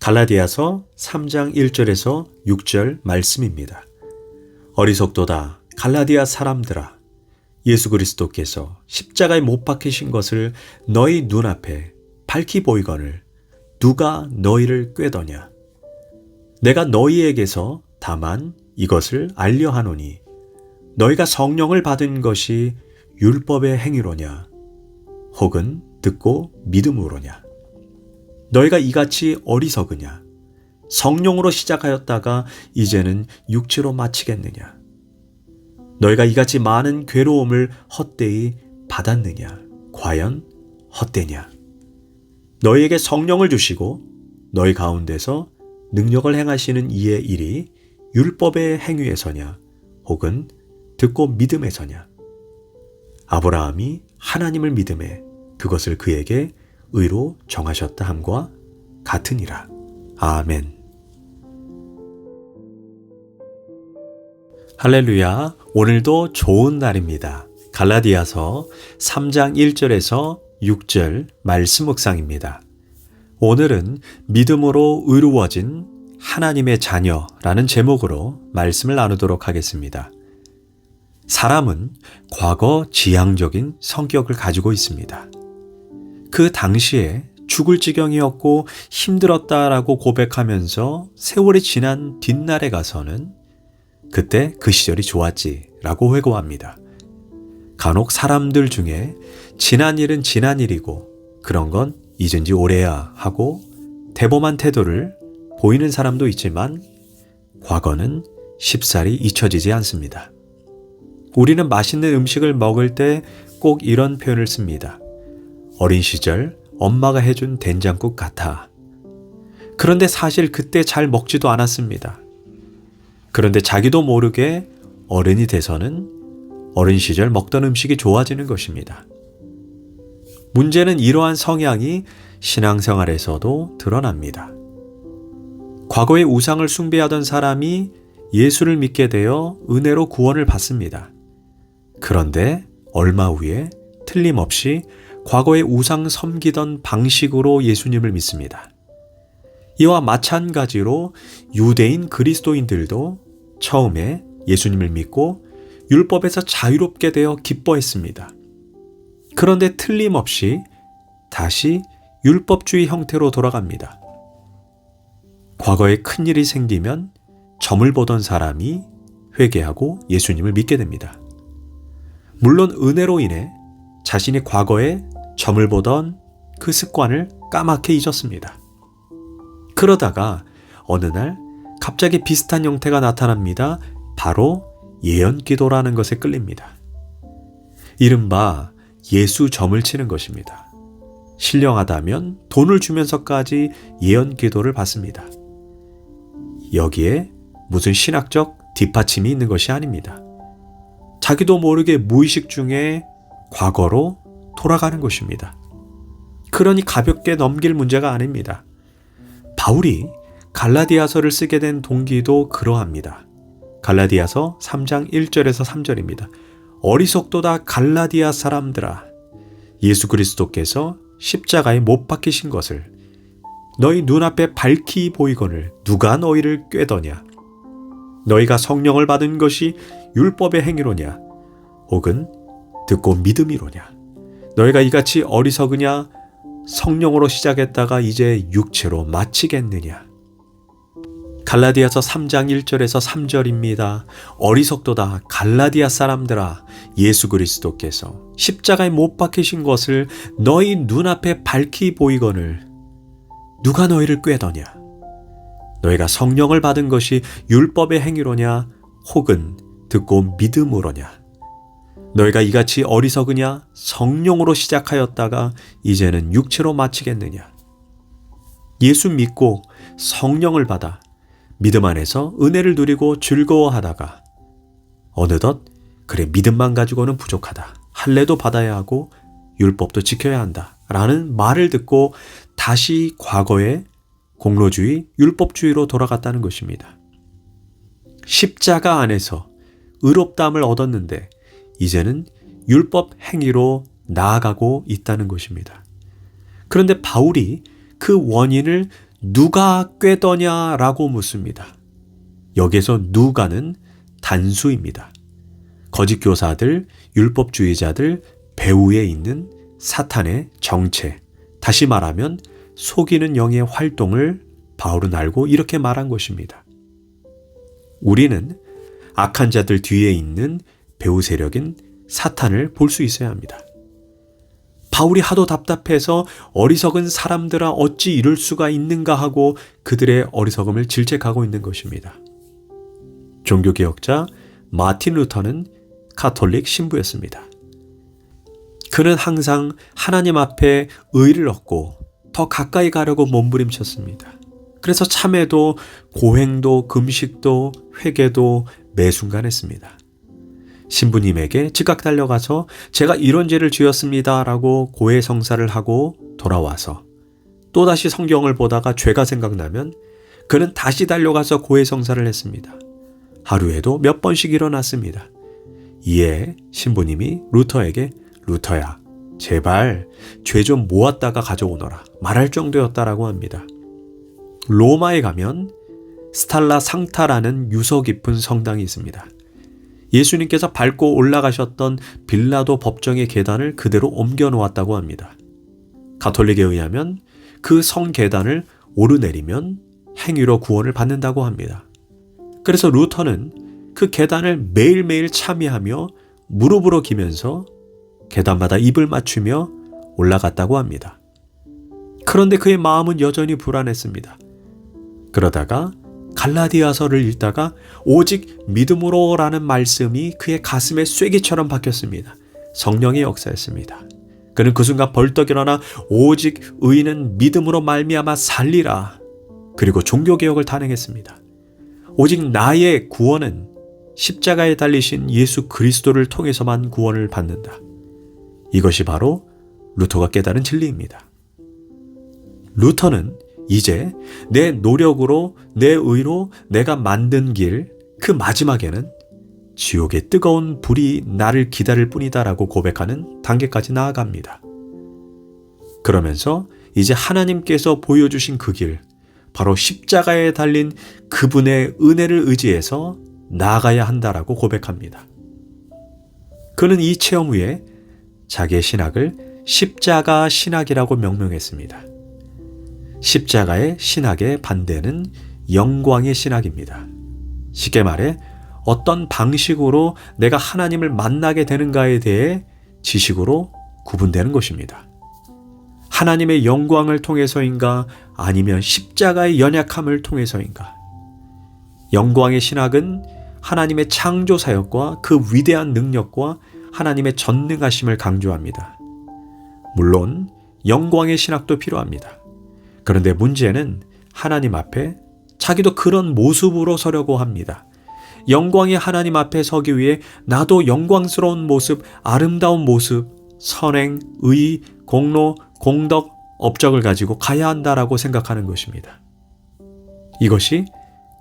갈라디아서 3장 1절에서 6절 말씀입니다. 어리석도다 갈라디아 사람들아, 예수 그리스도께서 십자가에 못 박히신 것을 너희 눈앞에 밝히 보이거늘 누가 너희를 꾀더냐. 내가 너희에게서 다만 이것을 알려 하노니 너희가 성령을 받은 것이 율법의 행위로냐 혹은 듣고 믿음으로냐. 너희가 이같이 어리석으냐. 성령으로 시작하였다가 이제는 육체로 마치겠느냐. 너희가 이같이 많은 괴로움을 헛되이 받았느냐. 과연 헛되냐. 너희에게 성령을 주시고 너희 가운데서 능력을 행하시는 이의 일이 율법의 행위에서냐 혹은 듣고 믿음에서냐. 아브라함이 하나님을 믿음에 그것을 그에게 의로 정하셨다 함과 같으니라. 아멘. 할렐루야. 오늘도 좋은 날입니다. 갈라디아서 3장 1절에서 6절 말씀 묵상입니다. 오늘은 믿음으로 의로워진 하나님의 자녀라는 제목으로 말씀을 나누도록 하겠습니다. 사람은 과거 지향적인 성격을 가지고 있습니다. 그 당시에 죽을 지경이었고 힘들었다라고 고백하면서 세월이 지난 뒷날에 가서는 그때 그 시절이 좋았지라고 회고합니다. 간혹 사람들 중에 지난 일은 지난 일이고 그런 건 잊은 지 오래야 하고 대범한 태도를 보이는 사람도 있지만 과거는 쉽사리 잊혀지지 않습니다. 우리는 맛있는 음식을 먹을 때 꼭 이런 표현을 씁니다. 어린 시절 엄마가 해준 된장국 같아. 그런데 사실 그때 잘 먹지도 않았습니다. 그런데 자기도 모르게 어른이 돼서는 어린 시절 먹던 음식이 좋아지는 것입니다. 문제는 이러한 성향이 신앙생활에서도 드러납니다. 과거의 우상을 숭배하던 사람이 예수를 믿게 되어 은혜로 구원을 받습니다. 그런데 얼마 후에 틀림없이 과거의 우상 섬기던 방식으로 예수님을 믿습니다. 이와 마찬가지로 유대인 그리스도인들도 처음에 예수님을 믿고 율법에서 자유롭게 되어 기뻐했습니다. 그런데 틀림없이 다시 율법주의 형태로 돌아갑니다. 과거에 큰일이 생기면 점을 보던 사람이 회개하고 예수님을 믿게 됩니다. 물론 은혜로 인해 자신이 과거에 점을 보던 그 습관을 까맣게 잊었습니다. 그러다가 어느 날 갑자기 비슷한 형태가 나타납니다. 바로 예언기도라는 것에 끌립니다. 이른바 예수 점을 치는 것입니다. 신령하다면 돈을 주면서까지 예언기도를 받습니다. 여기에 무슨 신학적 뒷받침이 있는 것이 아닙니다. 자기도 모르게 무의식 중에 과거로 돌아가는 것입니다. 그러니 가볍게 넘길 문제가 아닙니다. 바울이 갈라디아서를 쓰게 된 동기도 그러합니다. 갈라디아서 3장 1절에서 3절입니다. 어리석도다 갈라디아 사람들아, 예수 그리스도께서 십자가에 못 박히신 것을 너희 눈앞에 밝히 보이거늘 누가 너희를 꾀더냐. 너희가 성령을 받은 것이 율법의 행위로냐 혹은 듣고 믿음이로냐. 너희가 이같이 어리석으냐. 성령으로 시작했다가 이제 육체로 마치겠느냐. 갈라디아서 3장 1절에서 3절입니다. 어리석도다 갈라디아 사람들아, 예수 그리스도께서 십자가에 못 박히신 것을 너희 눈앞에 밝히 보이거늘 누가 너희를 꾀더냐. 너희가 성령을 받은 것이 율법의 행위로냐 혹은 듣고 믿음으로냐. 너희가 이같이 어리석으냐. 성령으로 시작하였다가 이제는 육체로 마치겠느냐. 예수 믿고 성령을 받아 믿음 안에서 은혜를 누리고 즐거워하다가 어느덧 그래 믿음만 가지고는 부족하다. 할례도 받아야 하고 율법도 지켜야 한다. 라는 말을 듣고 다시 과거의 공로주의, 율법주의로 돌아갔다는 것입니다. 십자가 안에서 의롭다함을 얻었는데 이제는 율법 행위로 나아가고 있다는 것입니다. 그런데 바울이 그 원인을 누가 꾀더냐라고 묻습니다. 여기에서 누가는 단수입니다. 거짓 교사들, 율법주의자들, 배후에 있는 사탄의 정체, 다시 말하면 속이는 영의 활동을 바울은 알고 이렇게 말한 것입니다. 우리는 악한 자들 뒤에 있는 배후 세력인 사탄을 볼 수 있어야 합니다. 바울이 하도 답답해서 어리석은 사람들아 어찌 이럴 수가 있는가 하고 그들의 어리석음을 질책하고 있는 것입니다. 종교개혁자 마틴 루터는 가톨릭 신부였습니다. 그는 항상 하나님 앞에 의를 얻고 더 가까이 가려고 몸부림쳤습니다. 그래서 참회도 고행도 금식도 회개도 매 순간 했습니다. 신부님에게 즉각 달려가서 제가 이런 죄를 지었습니다 라고 고해성사를 하고 돌아와서 또다시 성경을 보다가 죄가 생각나면 그는 다시 달려가서 고해성사를 했습니다. 하루에도 몇 번씩 일어났습니다. 이에 신부님이 루터에게 루터야 제발 죄 좀 모았다가 가져오너라 말할 정도였다라고 합니다. 로마에 가면 스탈라 상타라는 유서 깊은 성당이 있습니다. 예수님께서 밟고 올라가셨던 빌라도 법정의 계단을 그대로 옮겨 놓았다고 합니다. 가톨릭에 의하면 그 성 계단을 오르내리면 행위로 구원을 받는다고 합니다. 그래서 루터는 그 계단을 매일매일 참여하며 무릎으로 기면서 계단마다 입을 맞추며 올라갔다고 합니다. 그런데 그의 마음은 여전히 불안했습니다. 그러다가 갈라디아서를 읽다가 오직 믿음으로라는 말씀이 그의 가슴에 쐐기처럼 박혔습니다. 성령의 역사였습니다. 그는 그 순간 벌떡 일어나 오직 의인은 믿음으로 말미암아 살리라. 그리고 종교개혁을 단행했습니다. 오직 나의 구원은 십자가에 달리신 예수 그리스도를 통해서만 구원을 받는다. 이것이 바로 루터가 깨달은 진리입니다. 루터는 이제 내 노력으로 내 의로 내가 만든 길, 그 마지막에는 지옥의 뜨거운 불이 나를 기다릴 뿐이다라고 고백하는 단계까지 나아갑니다. 그러면서 이제 하나님께서 보여주신 그 길, 바로 십자가에 달린 그분의 은혜를 의지해서 나아가야 한다라고 고백합니다. 그는 이 체험 후에 자기의 신학을 십자가 신학이라고 명명했습니다. 십자가의 신학의 반대는 영광의 신학입니다. 쉽게 말해 어떤 방식으로 내가 하나님을 만나게 되는가에 대해 지식으로 구분되는 것입니다. 하나님의 영광을 통해서인가 아니면 십자가의 연약함을 통해서인가. 영광의 신학은 하나님의 창조 사역과 그 위대한 능력과 하나님의 전능하심을 강조합니다. 물론 영광의 신학도 필요합니다. 그런데 문제는 하나님 앞에 자기도 그런 모습으로 서려고 합니다. 영광의 하나님 앞에 서기 위해 나도 영광스러운 모습, 아름다운 모습, 선행, 의, 공로, 공덕, 업적을 가지고 가야 한다라고 생각하는 것입니다. 이것이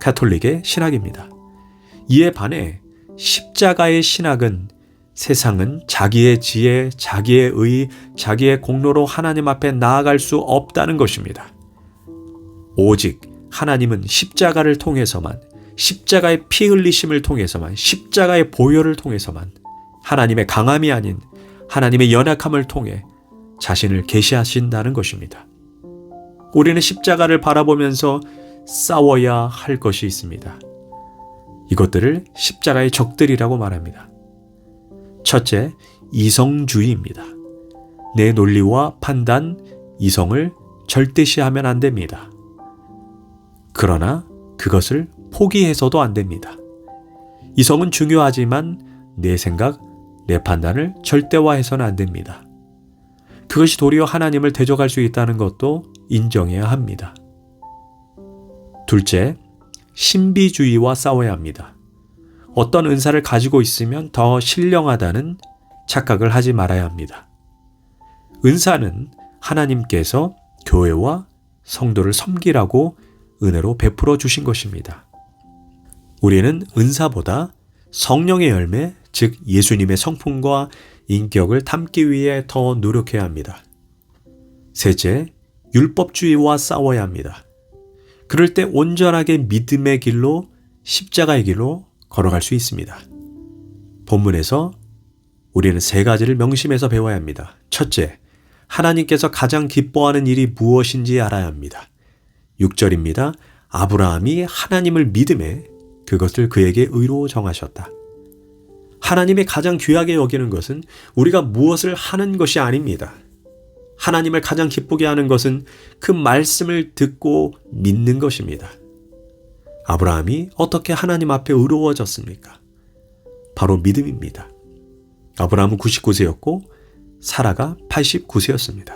가톨릭의 신학입니다. 이에 반해 십자가의 신학은 세상은 자기의 지혜, 자기의 의, 자기의 공로로 하나님 앞에 나아갈 수 없다는 것입니다. 오직 하나님은 십자가를 통해서만, 십자가의 피 흘리심을 통해서만, 십자가의 보혈을 통해서만, 하나님의 강함이 아닌 하나님의 연약함을 통해 자신을 계시하신다는 것입니다. 우리는 십자가를 바라보면서 싸워야 할 것이 있습니다. 이것들을 십자가의 적들이라고 말합니다. 첫째, 이성주의입니다. 내 논리와 판단, 이성을 절대시하면 안 됩니다. 그러나 그것을 포기해서도 안 됩니다. 이성은 중요하지만 내 생각, 내 판단을 절대화해서는 안 됩니다. 그것이 도리어 하나님을 대적할 수 있다는 것도 인정해야 합니다. 둘째, 신비주의와 싸워야 합니다. 어떤 은사를 가지고 있으면 더 신령하다는 착각을 하지 말아야 합니다. 은사는 하나님께서 교회와 성도를 섬기라고 은혜로 베풀어 주신 것입니다. 우리는 은사보다 성령의 열매, 즉 예수님의 성품과 인격을 담기 위해 더 노력해야 합니다. 셋째, 율법주의와 싸워야 합니다. 그럴 때 온전하게 믿음의 길로, 십자가의 길로 걸어갈 수 있습니다. 본문에서 우리는 세 가지를 명심해서 배워야 합니다. 첫째, 하나님께서 가장 기뻐하는 일이 무엇인지 알아야 합니다. 6절입니다. 아브라함이 하나님을 믿음에 그것을 그에게 의로 정하셨다. 하나님의 가장 귀하게 여기는 것은 우리가 무엇을 하는 것이 아닙니다. 하나님을 가장 기쁘게 하는 것은 그 말씀을 듣고 믿는 것입니다. 아브라함이 어떻게 하나님 앞에 의로워졌습니까? 바로 믿음입니다. 아브라함은 99세였고 사라가 89세였습니다.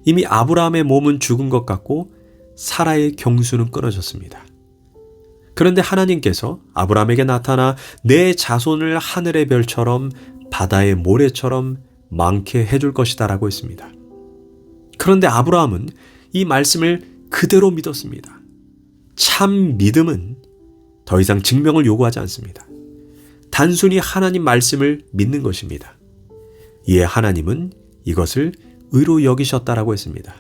이미 아브라함의 몸은 죽은 것 같고 사라의 경수는 끊어졌습니다. 그런데 하나님께서 아브라함에게 나타나 내 자손을 하늘의 별처럼 바다의 모래처럼 많게 해줄 것이다 라고 했습니다. 그런데 아브라함은 이 말씀을 그대로 믿었습니다. 참 믿음은 더 이상 증명을 요구하지 않습니다. 단순히 하나님 말씀을 믿는 것입니다. 이에 하나님은 이것을 의로 여기셨다라고 했습니다.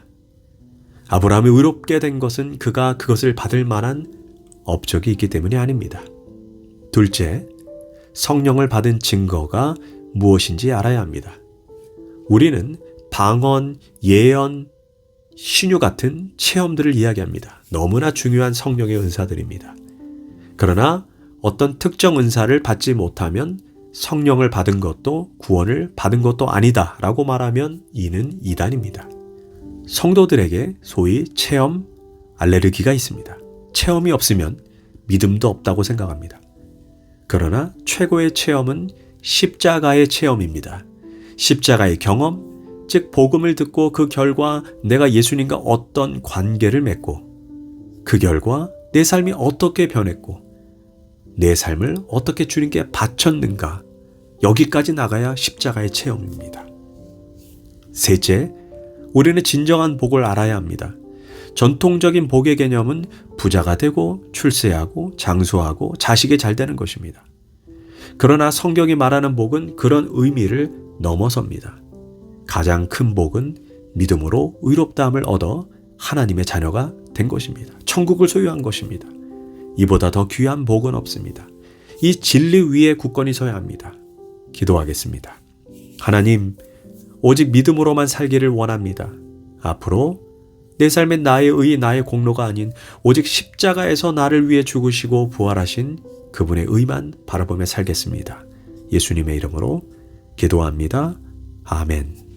아브라함이 의롭게 된 것은 그가 그것을 받을 만한 업적이 있기 때문이 아닙니다. 둘째, 성령을 받은 증거가 무엇인지 알아야 합니다. 우리는 방언, 예언, 신유 같은 체험들을 이야기합니다. 너무나 중요한 성령의 은사들입니다. 그러나 어떤 특정 은사를 받지 못하면 성령을 받은 것도 구원을 받은 것도 아니다 라고 말하면 이는 이단입니다. 성도들에게 소위 체험 알레르기가 있습니다. 체험이 없으면 믿음도 없다고 생각합니다. 그러나 최고의 체험은 십자가의 체험입니다. 십자가의 경험, 즉 복음을 듣고 그 결과 내가 예수님과 어떤 관계를 맺고 그 결과 내 삶이 어떻게 변했고 내 삶을 어떻게 주님께 바쳤는가, 여기까지 나가야 십자가의 체험입니다. 셋째, 우리는 진정한 복을 알아야 합니다. 전통적인 복의 개념은 부자가 되고 출세하고 장수하고 자식이 잘 되는 것입니다. 그러나 성경이 말하는 복은 그런 의미를 넘어섭니다. 가장 큰 복은 믿음으로 의롭다함을 얻어 하나님의 자녀가 된 것입니다. 천국을 소유한 것입니다. 이보다 더 귀한 복은 없습니다. 이 진리 위에 굳건히 서야 합니다. 기도하겠습니다. 하나님, 오직 믿음으로만 살기를 원합니다. 앞으로 내 삶의 나의 의, 나의 공로가 아닌 오직 십자가에서 나를 위해 죽으시고 부활하신 그분의 의만 바라보며 살겠습니다. 예수님의 이름으로 기도합니다. 아멘.